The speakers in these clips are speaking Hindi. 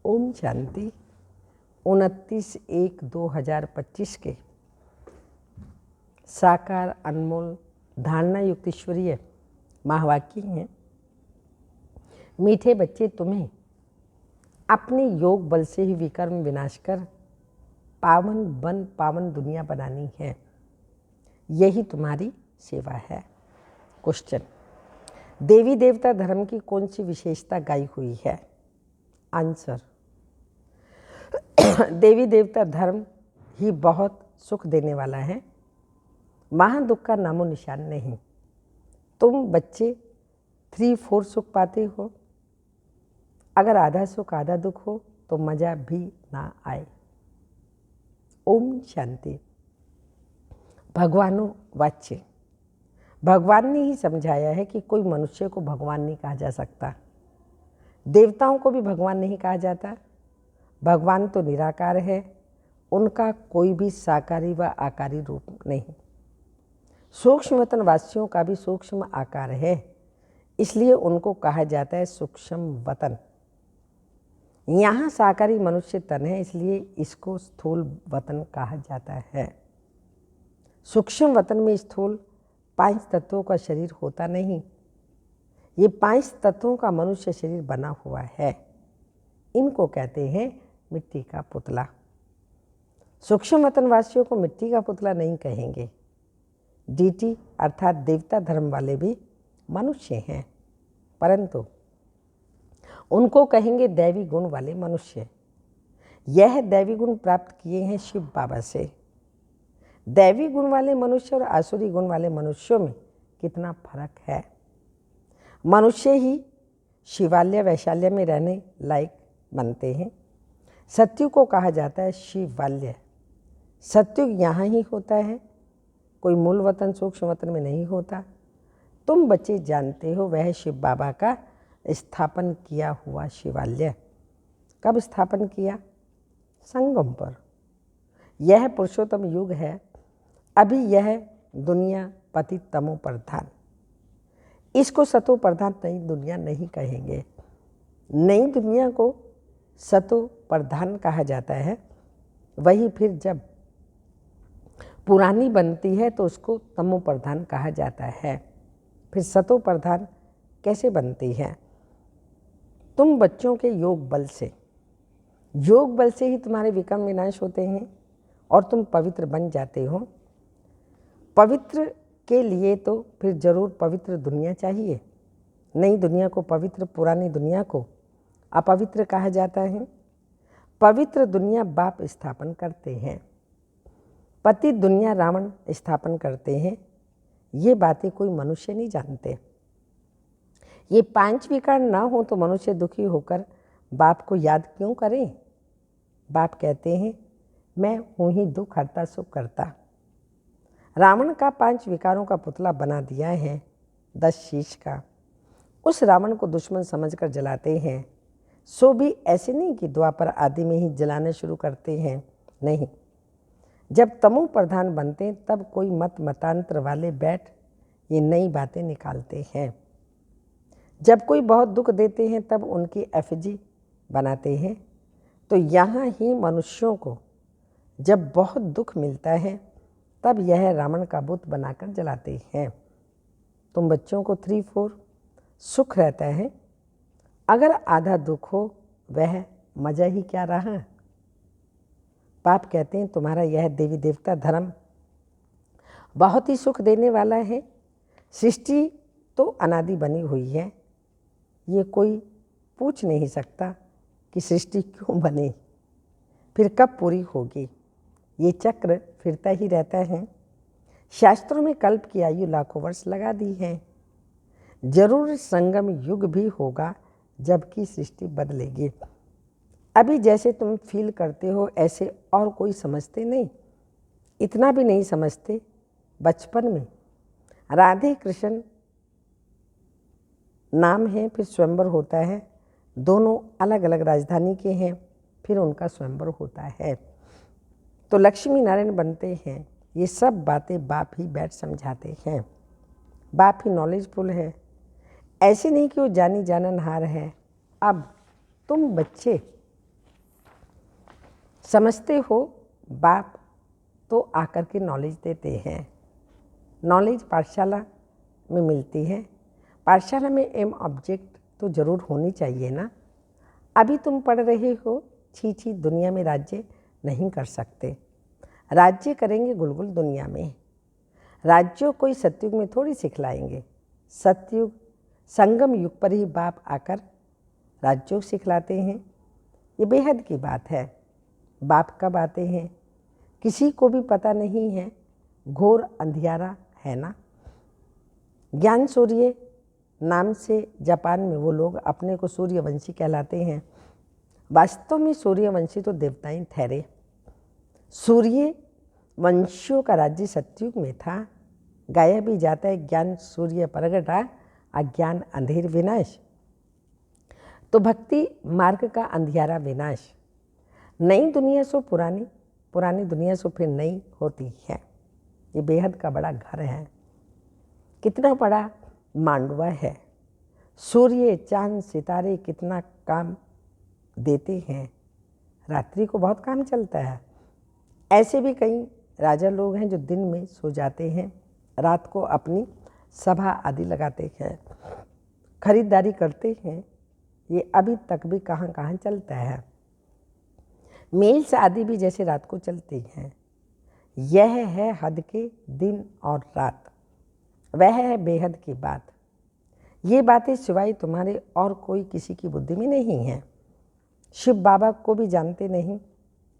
ओम शांति। 29/1/2025 के साकार अनमोल धारणा युक्त ईश्वरीय महावाक्य हैं। मीठे बच्चे, तुम्हें अपने योग बल से ही विकर्म विनाश कर पावन दुनिया बनानी है। यही तुम्हारी सेवा है। क्वेश्चन: देवी देवता धर्म की कौन सी विशेषता गाई हुई है? आंसर: देवी देवता धर्म ही बहुत सुख देने वाला है। वहाँ दुख का नामो निशान नहीं। तुम बच्चे 3-4 सुख पाते हो। अगर आधा सुख आधा दुख हो तो मजा भी ना आए। ओम शांति। भगवानो वाच्य। भगवान ने ही समझाया है कि कोई मनुष्य को भगवान नहीं कहा जा सकता। देवताओं को भी भगवान नहीं कहा जाता। भगवान तो निराकार है, उनका कोई भी साकारी व आकारी रूप नहीं। सूक्ष्म वतन वासियों का भी सूक्ष्म आकार है, इसलिए उनको कहा जाता है सूक्ष्म वतन। यहाँ साकारी मनुष्य तन है, इसलिए इसको स्थूल वतन कहा जाता है। सूक्ष्म वतन में स्थूल 5 तत्वों का शरीर होता नहीं। ये 5 तत्वों का मनुष्य शरीर बना हुआ है। इनको कहते हैं मिट्टी का पुतला। सूक्ष्म वतनवासियों को मिट्टी का पुतला नहीं कहेंगे। डीटी अर्थात देवता धर्म वाले भी मनुष्य हैं, परंतु उनको कहेंगे दैवी गुण वाले मनुष्य। यह दैवी गुण प्राप्त किए हैं शिव बाबा से। दैवी गुण वाले मनुष्य और आसुरी गुण वाले मनुष्यों में कितना फर्क है। मनुष्य ही शिवालय वैशाल्य में रहने लायक बनते हैं। सत्युग को कहा जाता है शिवालय। सत्युग यहाँ ही होता है, कोई मूल वतन सूक्ष्म वतन में नहीं होता। तुम बच्चे जानते हो वह शिव बाबा का स्थापन किया हुआ शिवालय। कब स्थापन किया? संगम पर। यह पुरुषोत्तम युग है। अभी यह दुनिया पतित तमो प्रधान। इसको सतो प्रधान नई दुनिया नहीं कहेंगे। नई दुनिया को सतो प्रधान कहा जाता है। वही फिर जब पुरानी बनती है तो उसको तमो प्रधान कहा जाता है। फिर सतो प्रधान कैसे बनती है? तुम बच्चों के योग बल से ही तुम्हारे विकर्म विनाश होते हैं और तुम पवित्र बन जाते हो। पवित्र के लिए तो फिर जरूर पवित्र दुनिया चाहिए। नई दुनिया को पवित्र, पुरानी दुनिया को अपवित्र कहा जाता है। पवित्र दुनिया बाप स्थापन करते हैं, पतित दुनिया रावण स्थापन करते हैं। ये बातें कोई मनुष्य नहीं जानते। ये 5 विकार ना हो तो मनुष्य दुखी होकर बाप को याद क्यों करें? बाप कहते हैं मैं हूँ ही दुख हरता सुख करता। रावण का 5 विकारों का पुतला बना दिया है 10 शीश का। उस रावण को दुश्मन समझकर जलाते हैं। सो भी ऐसे नहीं कि द्वापर आदि में ही जलाना शुरू करते हैं, नहीं। जब तमो प्रधान बनते तब कोई मतांतर वाले बैठ ये नई बातें निकालते हैं। जब कोई बहुत दुख देते हैं तब उनकी एफजी बनाते हैं। तो यहाँ ही मनुष्यों को जब बहुत दुख मिलता है तब यह रावण का बुत बनाकर जलाते हैं। तुम बच्चों को 3-4 सुख रहता है। अगर आधा दुख हो वह मजा ही क्या रहा। बाप कहते हैं तुम्हारा यह देवी देवता धर्म बहुत ही सुख देने वाला है। सृष्टि तो अनादि बनी हुई है। ये कोई पूछ नहीं सकता कि सृष्टि क्यों बनी, फिर कब पूरी होगी। ये चक्र फिरता ही रहता है। शास्त्रों में कल्प की आयु लाखों वर्ष लगा दी है। जरूर संगम युग भी होगा जबकि सृष्टि बदलेगी। अभी जैसे तुम फील करते हो ऐसे और कोई समझते नहीं। इतना भी नहीं समझते, बचपन में राधे कृष्ण नाम है, फिर स्वयंवर होता है। दोनों अलग अलग राजधानी के हैं, फिर उनका स्वयंवर होता है तो लक्ष्मी नारायण बनते हैं। ये सब बातें बाप ही बैठ समझाते हैं। बाप ही नॉलेजफुल है। ऐसे नहीं कि वो जानी जाननहार है। अब तुम बच्चे समझते हो बाप तो आकर के नॉलेज देते हैं। नॉलेज पाठशाला में मिलती है। पाठशाला में एम ऑब्जेक्ट तो ज़रूर होनी चाहिए ना। अभी तुम पढ़ रहे हो छी छी दुनिया में राज्य नहीं कर सकते। राज्य करेंगे गुलगुल दुनिया में। राज्यों कोई सतयुग में थोड़ी सिखलाएंगे। सतयुग संगम युग पर ही बाप आकर राज्यों सिखलाते हैं। ये बेहद की बात है। बाप कब आते हैं किसी को भी पता नहीं है। घोर अंधियारा है ना। ज्ञान सूर्य नाम से जापान में वो लोग अपने को सूर्यवंशी कहलाते हैं। वास्तव में सूर्यवंशी तो देवताएं ठहरे। सूर्य वंशियों का राज्य सतयुग में था। गाया भी जाता है ज्ञान सूर्य प्रगटा अज्ञान अंधेर विनाश। तो भक्ति मार्ग का अंधियारा विनाश। नई दुनिया सो पुरानी, पुरानी दुनिया सो फिर नई होती है। ये बेहद का बड़ा घर है। कितना बड़ा मांडवा है। सूर्य चांद सितारे कितना काम देते हैं। रात्रि को बहुत काम चलता है। ऐसे भी कई राजा लोग हैं जो दिन में सो जाते हैं, रात को अपनी सभा आदि लगाते हैं, खरीदारी करते हैं। ये अभी तक भी कहाँ कहाँ चलता है। मेल्स आदि भी जैसे रात को चलती हैं। यह है हद के दिन और रात। वह है बेहद की बात। ये बातें सिवाय तुम्हारे और कोई किसी की बुद्धि में नहीं है। शिव बाबा को भी जानते नहीं।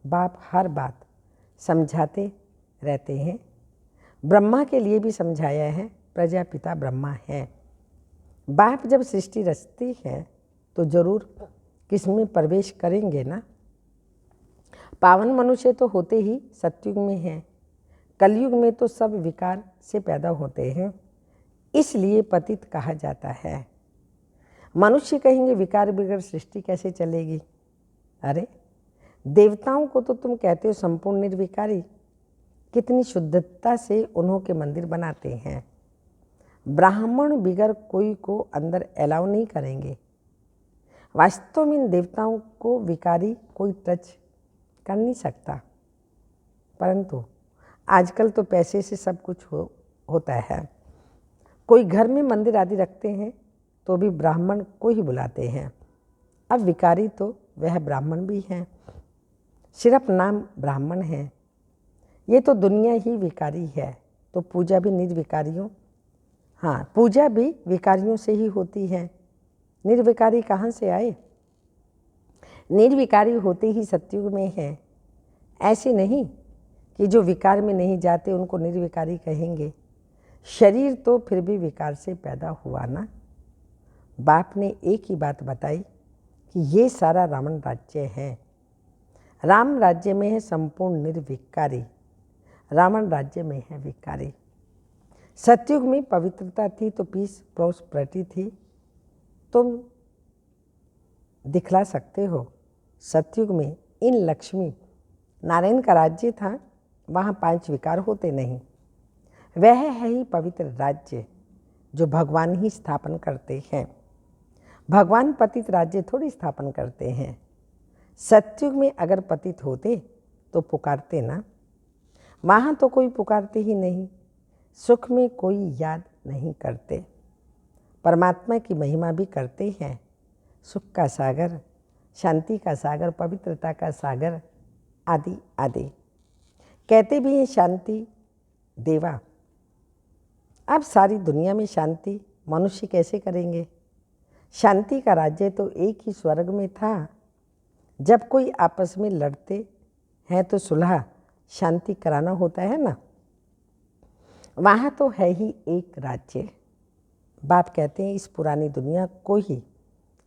बाप हर बात समझाते रहते हैं। ब्रह्मा के लिए भी समझाया है। प्रजापिता ब्रह्मा है। बाप जब सृष्टि रचती है तो जरूर किसमें प्रवेश करेंगे ना। पावन मनुष्य तो होते ही सतयुग में हैं। कलयुग में तो सब विकार से पैदा होते हैं, इसलिए पतित कहा जाता है। मनुष्य कहेंगे विकार बगैर सृष्टि कैसे चलेगी। अरे देवताओं को तो तुम कहते हो संपूर्ण निर्विकारी। कितनी शुद्धता से उन्हों के मंदिर बनाते हैं। ब्राह्मण बिगर कोई को अंदर अलाउ नहीं करेंगे। वास्तव में इन देवताओं को विकारी कोई टच कर नहीं सकता। परंतु आजकल तो पैसे से सब कुछ होता है। कोई घर में मंदिर आदि रखते हैं तो भी ब्राह्मण को ही बुलाते हैं। अब विकारी तो वह ब्राह्मण भी हैं, सिर्फ नाम ब्राह्मण है। ये तो दुनिया ही विकारी है। तो पूजा भी निर्विकारियों, हाँ पूजा भी विकारियों से ही होती है। निर्विकारी कहाँ से आए। निर्विकारी होते ही सतयुग में है। ऐसे नहीं कि जो विकार में नहीं जाते उनको निर्विकारी कहेंगे। शरीर तो फिर भी विकार से पैदा हुआ ना। बाप ने एक ही बात बताई कि ये सारा रावण राज्य है। राम राज्य में है संपूर्ण निर्विकारी, रावण राज्य में है विकारी। सतयुग में पवित्रता थी तो पीस प्रॉस्पेरिटी थी। तुम दिखला सकते हो। सतयुग में इन लक्ष्मी नारायण का राज्य था। वहाँ 5 विकार होते नहीं। वह है ही पवित्र राज्य जो भगवान ही स्थापन करते हैं। भगवान पतित राज्य थोड़ी स्थापन करते हैं। सतयुग में अगर पतित होते तो पुकारते ना। वहाँ तो कोई पुकारते ही नहीं। सुख में कोई याद नहीं करते। परमात्मा की महिमा भी करते हैं। सुख का सागर, शांति का सागर, पवित्रता का सागर आदि आदि। कहते भी हैं शांति देवा। अब सारी दुनिया में शांति मनुष्य कैसे करेंगे। शांति का राज्य तो एक ही स्वर्ग में था। जब कोई आपस में लड़ते हैं तो सुलह शांति कराना होता है ना। वहाँ तो है ही एक राज्य। बाप कहते हैं इस पुरानी दुनिया को ही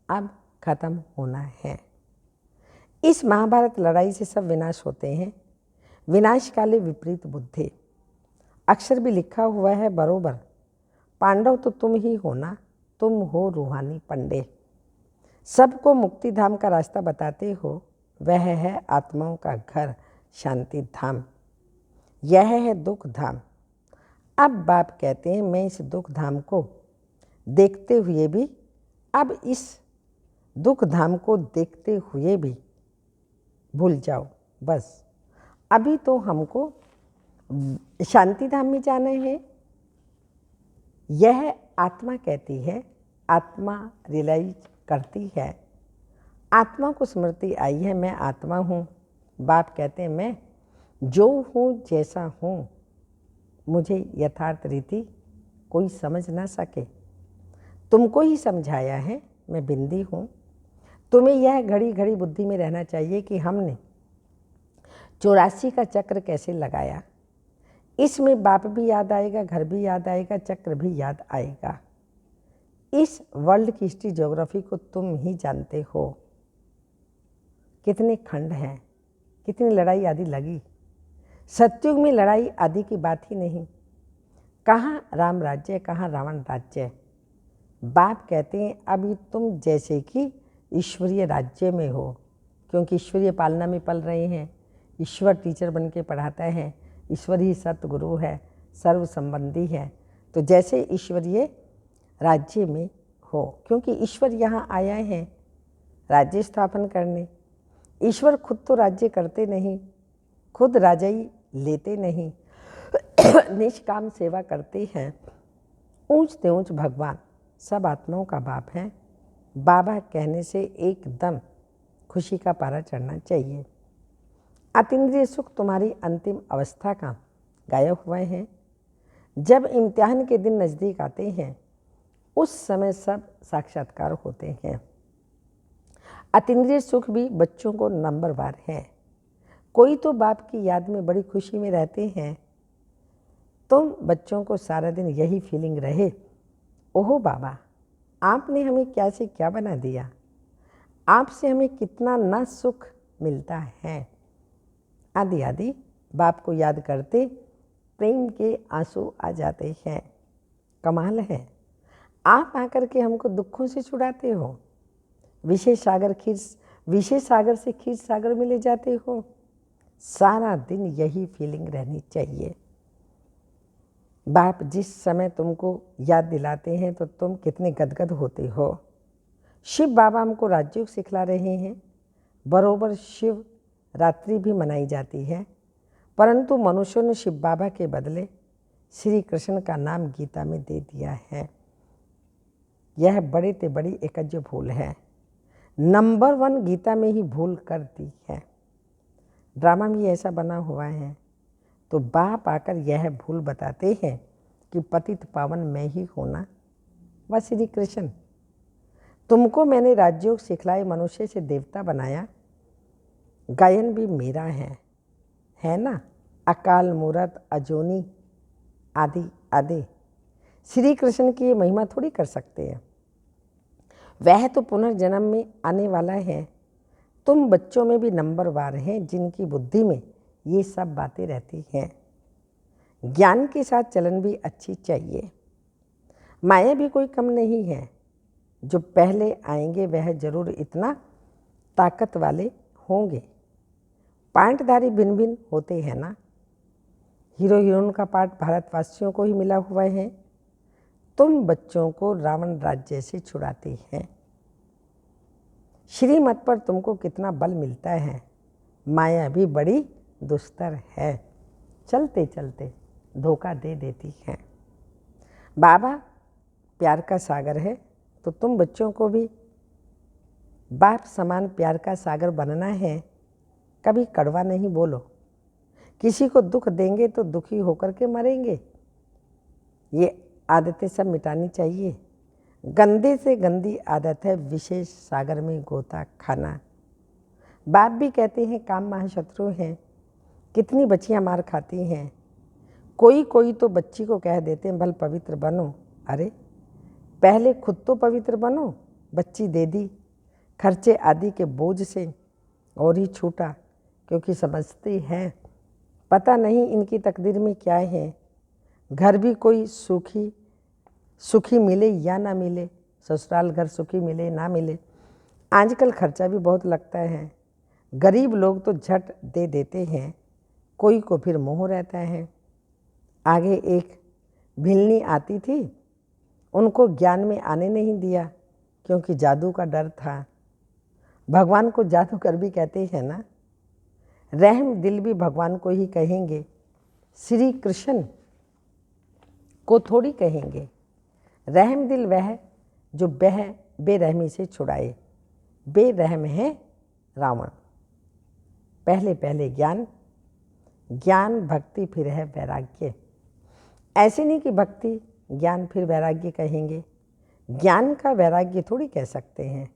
अब खत्म होना है। इस महाभारत लड़ाई से सब विनाश होते हैं। विनाश काले विपरीत बुद्धि। अक्षर भी लिखा हुआ है बरोबर। पांडव तो तुम ही हो ना। तुम हो रूहानी पंडे। सबको मुक्ति धाम का रास्ता बताते हो। वह है आत्माओं का घर शांति धाम। यह है दुख धाम। अब बाप कहते हैं मैं इस दुख धाम को देखते हुए भी, अब इस दुख धाम को देखते हुए भी भूल जाओ, बस अभी तो हमको शांति धाम में जाना है। यह आत्मा कहती है, आत्मा रियलाइज करती है, आत्मा को स्मृति आई है मैं आत्मा हूँ। बाप कहते हैं मैं जो हूँ जैसा हूँ, मुझे यथार्थ रीति कोई समझ ना सके। तुमको ही समझाया है मैं बिंदी हूँ। तुम्हें यह घड़ी घड़ी बुद्धि में रहना चाहिए कि हमने 84 का चक्र कैसे लगाया। इसमें बाप भी याद आएगा, घर भी याद आएगा, चक्र भी याद आएगा। इस वर्ल्ड की हिस्ट्री ज्योग्राफी को तुम ही जानते हो। कितने खंड हैं, कितनी लड़ाई आदि लगी। सतयुग में लड़ाई आदि की बात ही नहीं। कहाँ राम राज्य, कहाँ रावण राज्य। बाप कहते हैं अभी तुम जैसे कि ईश्वरीय राज्य में हो, क्योंकि ईश्वरीय पालना में पल रहे हैं। ईश्वर टीचर बन के पढ़ाता है, ईश्वर ही सतगुरु है, सर्व संबंधी है। तो जैसे ईश्वरीय राज्य में हो, क्योंकि ईश्वर यहाँ आया है राज्य स्थापन करने। ईश्वर खुद तो राज्य करते नहीं, खुद राजाई लेते नहीं, निष्काम सेवा करते हैं। ऊंचते ऊंच भगवान सब आत्माओं का बाप है। बाबा कहने से एकदम खुशी का पारा चढ़ना चाहिए। अतीन्द्रिय सुख तुम्हारी अंतिम अवस्था का गायब हुए हैं। जब इम्तिहान के दिन नज़दीक आते हैं उस समय सब साक्षात्कार होते हैं। अतीन्द्रिय सुख भी बच्चों को नंबरवार है। कोई तो बाप की याद में बड़ी खुशी में रहते हैं। तुम बच्चों को सारा दिन यही फीलिंग रहे, ओहो बाबा आपने हमें क्या से क्या बना दिया, आपसे हमें कितना न सुख मिलता है, आदि आदि बाप को याद करते प्रेम के आंसू आ जाते हैं। कमाल है, आप आकर के हमको दुखों से छुड़ाते हो। विशेष सागर से खीर सागर में ले जाते हो। सारा दिन यही फीलिंग रहनी चाहिए। बाप जिस समय तुमको याद दिलाते हैं तो तुम कितने गदगद होते हो। शिव बाबा हमको राजयोग सिखला रहे हैं। बरोबर शिव रात्रि भी मनाई जाती है, परंतु मनुष्यों ने शिव बाबा के बदले श्री कृष्ण का नाम गीता में दे दिया है। यह बड़े ते बड़ी एकज भूल है। नंबर 1 गीता में ही भूल कर दी है। ड्रामा भी ऐसा बना हुआ है। तो बाप आकर यह भूल बताते हैं कि पतित पावन मैं ही होना व श्री कृष्ण। तुमको मैंने राजयोग सिखलाए, मनुष्य से देवता बनाया। गायन भी मेरा है ना। अकाल मूरत अजोनी आदि आदि श्री कृष्ण की ये महिमा थोड़ी कर सकते हैं। वह तो पुनर्जन्म में आने वाला है। तुम बच्चों में भी नंबरवार हैं जिनकी बुद्धि में ये सब बातें रहती हैं। ज्ञान के साथ चलन भी अच्छी चाहिए। माया भी कोई कम नहीं है। जो पहले आएंगे वह जरूर इतना ताकत वाले होंगे। पार्टधारी भिन्न भिन्न होते हैं ना। हीरो हीरोइन का पार्ट भारतवासियों को ही मिला हुआ है। तुम बच्चों को रावण राज्य से छुड़ाते हैं। श्रीमत पर तुमको कितना बल मिलता है। माया भी बड़ी दुस्तर है, चलते चलते धोखा दे देती है। बाबा प्यार का सागर है, तो तुम बच्चों को भी बाप समान प्यार का सागर बनना है। कभी कड़वा नहीं बोलो। किसी को दुख देंगे तो दुखी होकर के मरेंगे। ये आदतें सब मिटानी चाहिए। गंदे से गंदी आदत है विशेष सागर में गोता खाना। बाप भी कहते हैं काम महाशत्रु हैं। कितनी बच्चियां मार खाती हैं। कोई तो बच्ची को कह देते हैं भल पवित्र बनो। अरे पहले खुद तो पवित्र बनो। बच्ची दे दी खर्चे आदि के बोझ से और ही छूटा, क्योंकि समझती है पता नहीं इनकी तकदीर में क्या है। घर भी कोई सुखी मिले या ना मिले, ससुराल घर सुखी मिले ना मिले। आजकल खर्चा भी बहुत लगता है। गरीब लोग तो झट दे देते हैं, कोई को फिर मोह रहता है। आगे एक भिलनी आती थी, उनको ज्ञान में आने नहीं दिया क्योंकि जादू का डर था। भगवान को जादूगर भी कहते हैं ना। रहम दिल भी भगवान को ही कहेंगे, श्री कृष्ण को थोड़ी कहेंगे। रहम दिल वह जो बेरहमी से छुड़ाए, बेरहम है रावण। पहले पहले ज्ञान, ज्ञान भक्ति फिर है वैराग्य। ऐसे नहीं कि भक्ति ज्ञान फिर वैराग्य कहेंगे, ज्ञान का वैराग्य थोड़ी कह सकते हैं।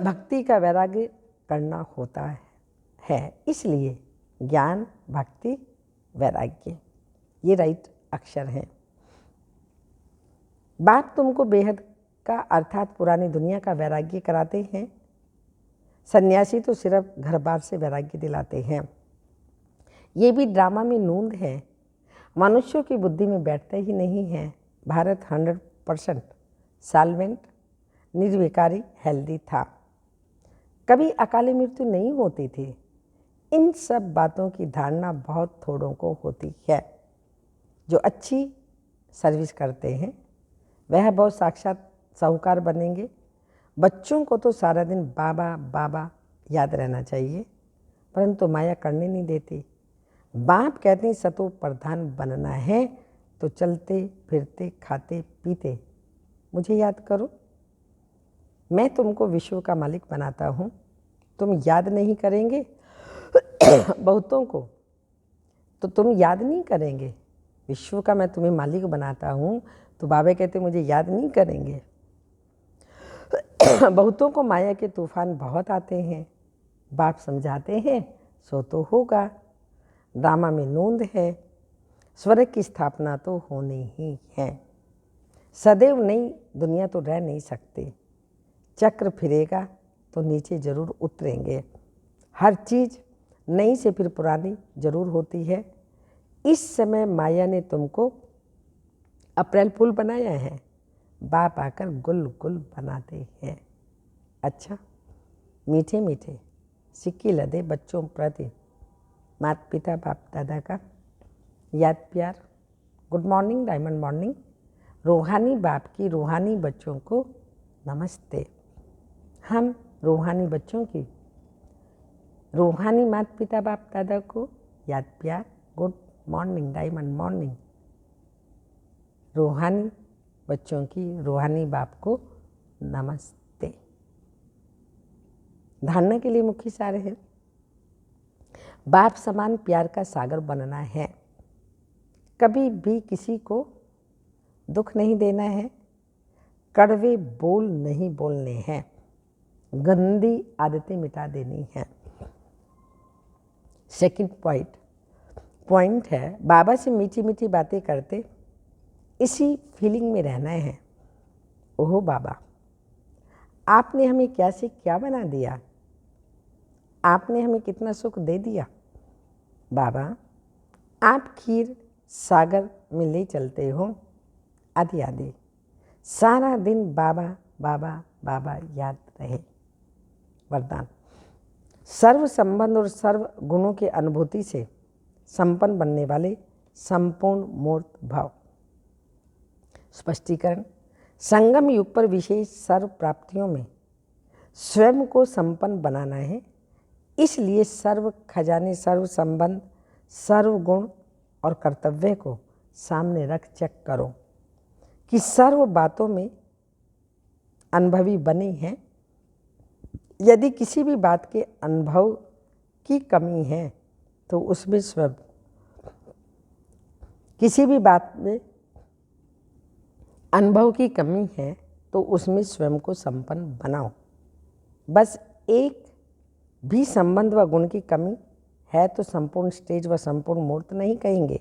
भक्ति का वैराग्य करना होता है, इसलिए ज्ञान भक्ति वैराग्य ये राइट अक्षर हैं। बाप तुमको बेहद का अर्थात पुरानी दुनिया का वैराग्य कराते हैं। सन्यासी तो सिर्फ घर बार से वैराग्य दिलाते हैं। ये भी ड्रामा में नूंद है, मनुष्यों की बुद्धि में बैठते ही नहीं है। भारत 100% साल्वेंट निर्विकारी हेल्दी था, कभी अकाली मृत्यु नहीं होती थी। इन सब बातों की धारणा बहुत थोड़ों को होती है। जो अच्छी सर्विस करते हैं वह बहुत साक्षात साहूकार बनेंगे। बच्चों को तो सारा दिन बाबा बाबा याद रहना चाहिए, परंतु माया करने नहीं देती। बाप कहते हैं सतो प्रधान बनना है तो चलते फिरते खाते पीते मुझे याद करो। मैं तुमको विश्व का मालिक बनाता हूँ, तुम याद नहीं करेंगे। बहुतों को तो तुम याद नहीं करेंगे। विश्व का मैं तुम्हें मालिक बनाता हूँ तो बाबा कहते मुझे याद नहीं करेंगे। बहुतों को माया के तूफान बहुत आते हैं, बाप समझाते हैं सो तो होगा। ड्रामा में नूंद है, स्वर्ग की स्थापना तो होनी ही है। सदैव नई दुनिया तो रह नहीं सकते, चक्र फिरेगा तो नीचे जरूर उतरेंगे। हर चीज़ नई से फिर पुरानी जरूर होती है। इस समय माया ने तुमको अप्रैल फूल बनाया है, बाप आकर गुल गुल बनाते हैं। अच्छा, मीठे मीठे सिक्के लदे बच्चों प्रति माता पिता बाप दादा का याद प्यार। Good morning, diamond morning. रूहानी बाप की रूहानी बच्चों को नमस्ते। हम रूहानी बच्चों की रूहानी माता पिता बाप दादा को याद प्यार। Good morning, diamond morning. रूहानी बच्चों की रूहानी बाप को नमस्ते। धारणा के लिए मुख्य सार है, बाप समान प्यार का सागर बनना है। कभी भी किसी को दुख नहीं देना है, कड़वे बोल नहीं बोलने हैं, गंदी आदतें मिटा देनी हैं। सेकंड पॉइंट है, बाबा से मीठी मीठी बातें करते इसी फीलिंग में रहना है। ओहो बाबा, आपने हमें क्या से क्या बना दिया, आपने हमें कितना सुख दे दिया। बाबा, आप खीर सागर में ले चलते हो आदि आदि। सारा दिन बाबा बाबा बाबा याद रहे। वरदान, सर्व संबंध और सर्व गुणों के अनुभूति से संपन्न बनने वाले संपूर्ण मूर्त भाव। स्पष्टीकरण, संगम युग पर विशेष सर्व प्राप्तियों में स्वयं को संपन्न बनाना है, इसलिए सर्व खजाने, सर्व संबंध, सर्व गुण और कर्तव्य को सामने रख चेक करो कि सर्व बातों में अनुभवी बने हैं। यदि किसी भी बात के अनुभव की कमी है तो उसमें स्वयं, किसी भी बात में अनुभव की कमी है तो उसमें स्वयं को संपन्न बनाओ। बस एक भी संबंध व गुण की कमी है तो संपूर्ण स्टेज व संपूर्ण मूर्त नहीं कहेंगे।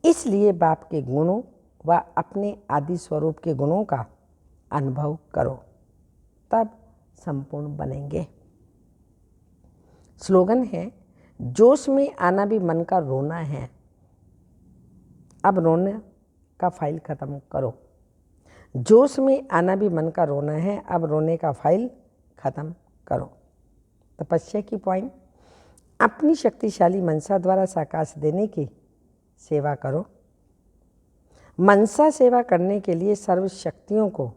इसलिए बाप के गुणों व अपने आदि स्वरूप के गुणों का अनुभव करो, तब संपूर्ण बनेंगे। स्लोगन है, जोश में आना भी मन का रोना है, अब रोने का फाइल खत्म करो। जोश में आना भी मन का रोना है, अब रोने का फाइल खत्म करो। तपस्या की पॉइंट, अपनी शक्तिशाली मनसा द्वारा साकाश देने की सेवा करो। मनसा सेवा करने के लिए सर्व शक्तियों को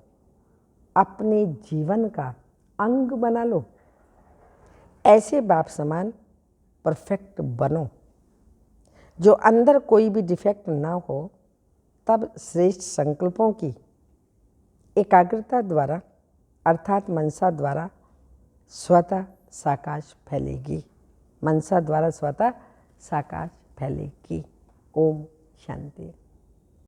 अपने जीवन का अंग बना लो। ऐसे बाप समान परफेक्ट बनो जो अंदर कोई भी डिफेक्ट ना हो। तब श्रेष्ठ संकल्पों की एकाग्रता द्वारा अर्थात मनसा द्वारा स्वतः साकाश फैलेगी। मनसा द्वारा स्वतः साकाश फैलेगी। ओम शांति।